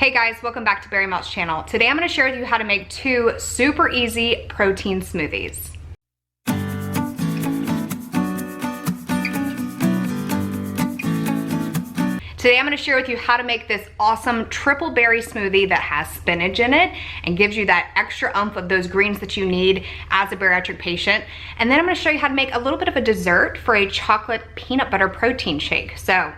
Hey guys, welcome back to Berry Melt's channel. Today I'm going to share with you how to make 2 super easy protein smoothies. Today I'm going to share with you how to make this awesome triple berry smoothie that has spinach in it and gives you that extra oomph of those greens that you need as a bariatric patient. And then I'm going to show you how to make a little bit of a dessert for a chocolate peanut butter protein shake. So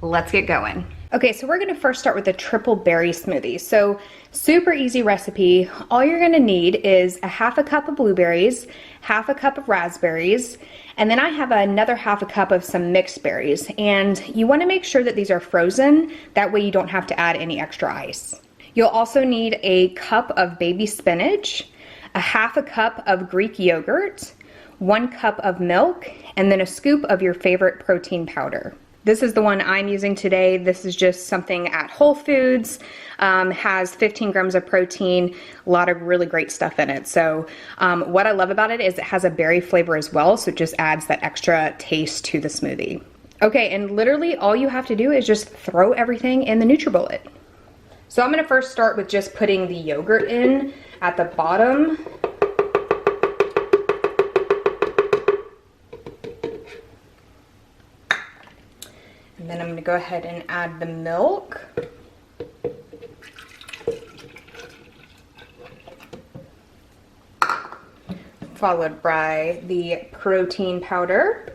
let's get going. Okay, so we're gonna first start with a triple berry smoothie. So super easy recipe. All you're gonna need is a half a cup of blueberries, half a cup of raspberries, and then I have another half a cup of some mixed berries. And you wanna make sure that these are frozen. That way you don't have to add any extra ice. You'll also need a cup of baby spinach, a half a cup of Greek yogurt, 1 cup of milk, and then a scoop of your favorite protein powder. This is the one I'm using today. This is just something at Whole Foods, has 15 grams of protein, a lot of really great stuff in it. So what I love about it is it has a berry flavor as well, so it just adds that extra taste to the smoothie. Okay, and literally all you have to do is just throw everything in the NutriBullet. So I'm gonna first start with just putting the yogurt in at the bottom. And then I'm gonna go ahead and add the milk. Followed by the protein powder.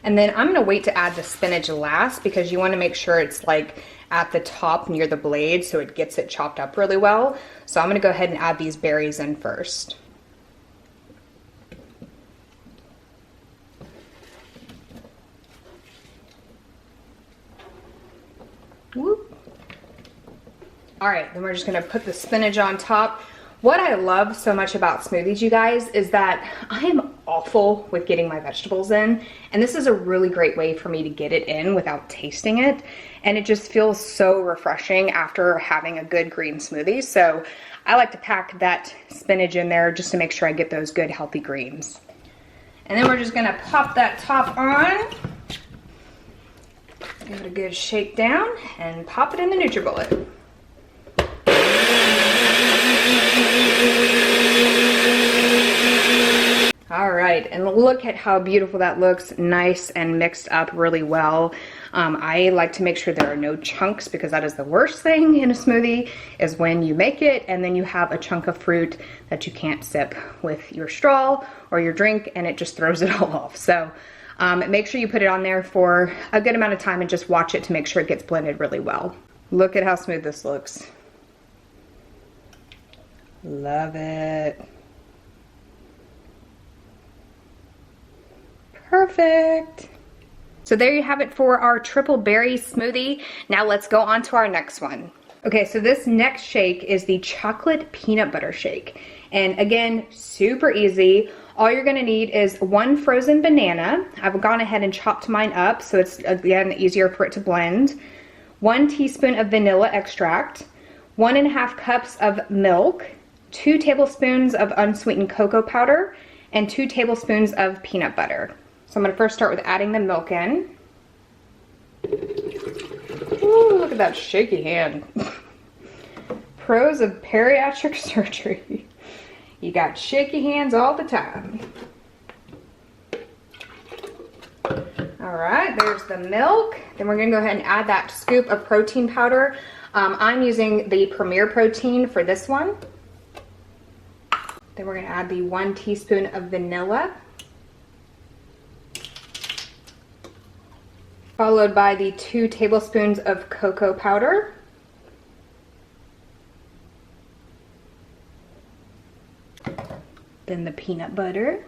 And then I'm gonna wait to add the spinach last because you wanna make sure it's like at the top near the blade so it gets it chopped up really well. So I'm gonna go ahead and add these berries in first. Whoop. All right, then we're just gonna put the spinach on top. What I love so much about smoothies, you guys, is that I am awful with getting my vegetables in, and this is a really great way for me to get it in without tasting it, and it just feels so refreshing after having a good green smoothie. So I like to pack that spinach in there just to make sure I get those good healthy greens. And then we're just gonna pop that top on. Give it a good shake down and pop it in the NutriBullet. All right, and look at how beautiful that looks, nice and mixed up really well. I like to make sure there are no chunks because that is the worst thing in a smoothie is when you make it and then you have a chunk of fruit that you can't sip with your straw or your drink and it just throws it all off. So make sure you put it on there for a good amount of time and just watch it to make sure it gets blended really well. Look at how smooth this looks. Love it. Perfect. So there you have it for our triple berry smoothie. Now let's go on to our next one. Okay, so this next shake is the chocolate peanut butter shake. And again, super easy. All you're gonna need is 1 frozen banana. I've gone ahead and chopped mine up so it's, again, easier for it to blend. 1 teaspoon of vanilla extract, 1.5 cups of milk, 2 tablespoons of unsweetened cocoa powder, and 2 tablespoons of peanut butter. So I'm gonna first start with adding the milk in. Ooh, look at that shaky hand. Pros of bariatric surgery. You got shaky hands all the time. All right, there's the milk. Then we're gonna go ahead and add that scoop of protein powder. I'm using the Premier Protein for this one. Then we're gonna add the 1 teaspoon of vanilla. Followed by the 2 tablespoons of cocoa powder. Then the peanut butter.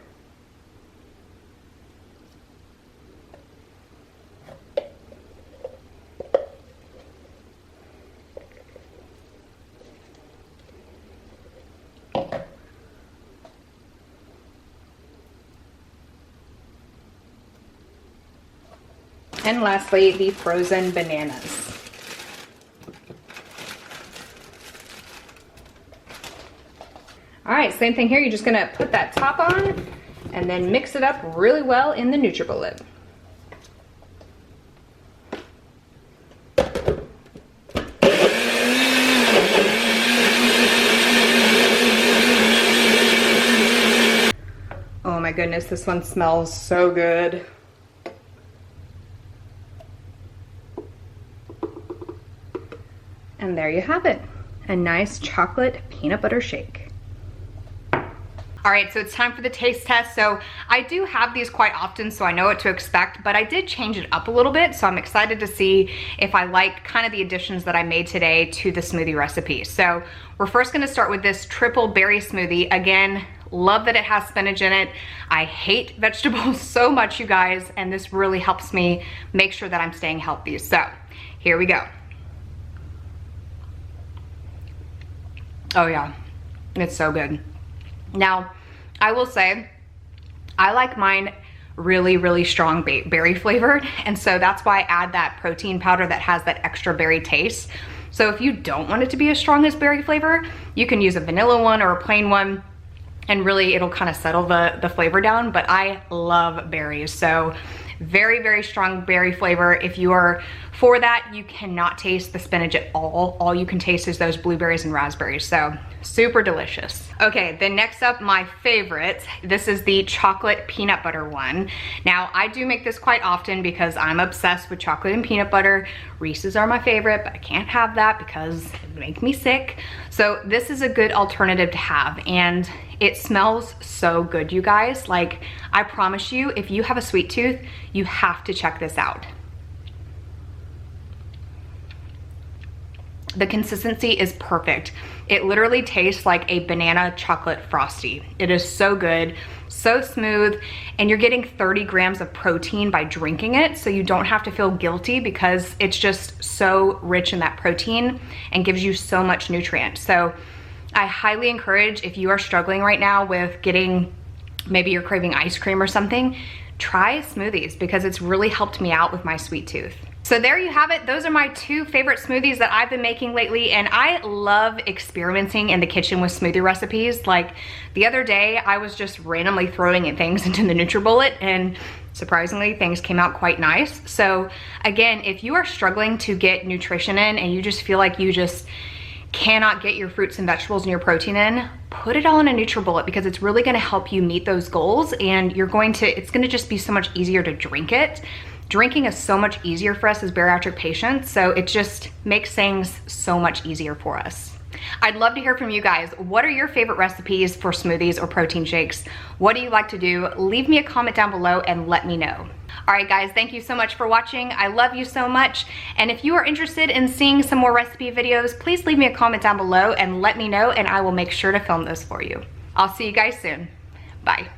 And lastly, the frozen bananas. All right, same thing here. You're just gonna put that top on and then mix it up really well in the NutriBullet. goodness, this one smells so good. And there you have it, a nice chocolate peanut butter shake. All right, so it's time for the taste test. So I do have these quite often, so I know what to expect, but I did change it up a little bit. So I'm excited to see if I like kind of the additions that I made today to the smoothie recipe. So we're first gonna start with this triple berry smoothie. Again, love that it has spinach in it. I hate vegetables so much, you guys, and this really helps me make sure that I'm staying healthy. So here we go. Oh yeah, it's so good. Now, I will say, I like mine really, really strong berry flavored, and so that's why I add that protein powder that has that extra berry taste. So if you don't want it to be as strong as berry flavor, you can use a vanilla one or a plain one, and really it'll kind of settle the flavor down, but I love berries. So very, very strong berry flavor. If you are for that, you cannot taste the spinach at all. All you can taste is those blueberries and raspberries. So super delicious. Okay, then next up, my favorite. This is the chocolate peanut butter one. Now, I do make this quite often because I'm obsessed with chocolate and peanut butter. Reese's are my favorite, but I can't have that because it makes me sick. So this is a good alternative to have, and it smells so good, you guys. Like, I promise you, if you have a sweet tooth, you have to check this out. The consistency is perfect. It literally tastes like a banana chocolate frosty. It is so good, so smooth, and you're getting 30 grams of protein by drinking it, so you don't have to feel guilty because it's just so rich in that protein and gives you so much nutrient. So I highly encourage, if you are struggling right now with getting, maybe you're craving ice cream or something, try smoothies because it's really helped me out with my sweet tooth. So there you have it. Those are my two favorite smoothies that I've been making lately, and I love experimenting in the kitchen with smoothie recipes. Like the other day, I was just randomly throwing in things into the NutriBullet, and surprisingly, things came out quite nice. So again, if you are struggling to get nutrition in and you just feel like you just cannot get your fruits and vegetables and your protein in, put it all in a NutriBullet because it's really gonna help you meet those goals, and it's gonna just be so much easier to drink it. Drinking is so much easier for us as bariatric patients, so it just makes things so much easier for us. I'd love to hear from you guys. What are your favorite recipes for smoothies or protein shakes? What do you like to do? Leave me a comment down below and let me know. All right, guys, thank you so much for watching. I love you so much. And if you are interested in seeing some more recipe videos, please leave me a comment down below and let me know, and I will make sure to film those for you. I'll see you guys soon. Bye.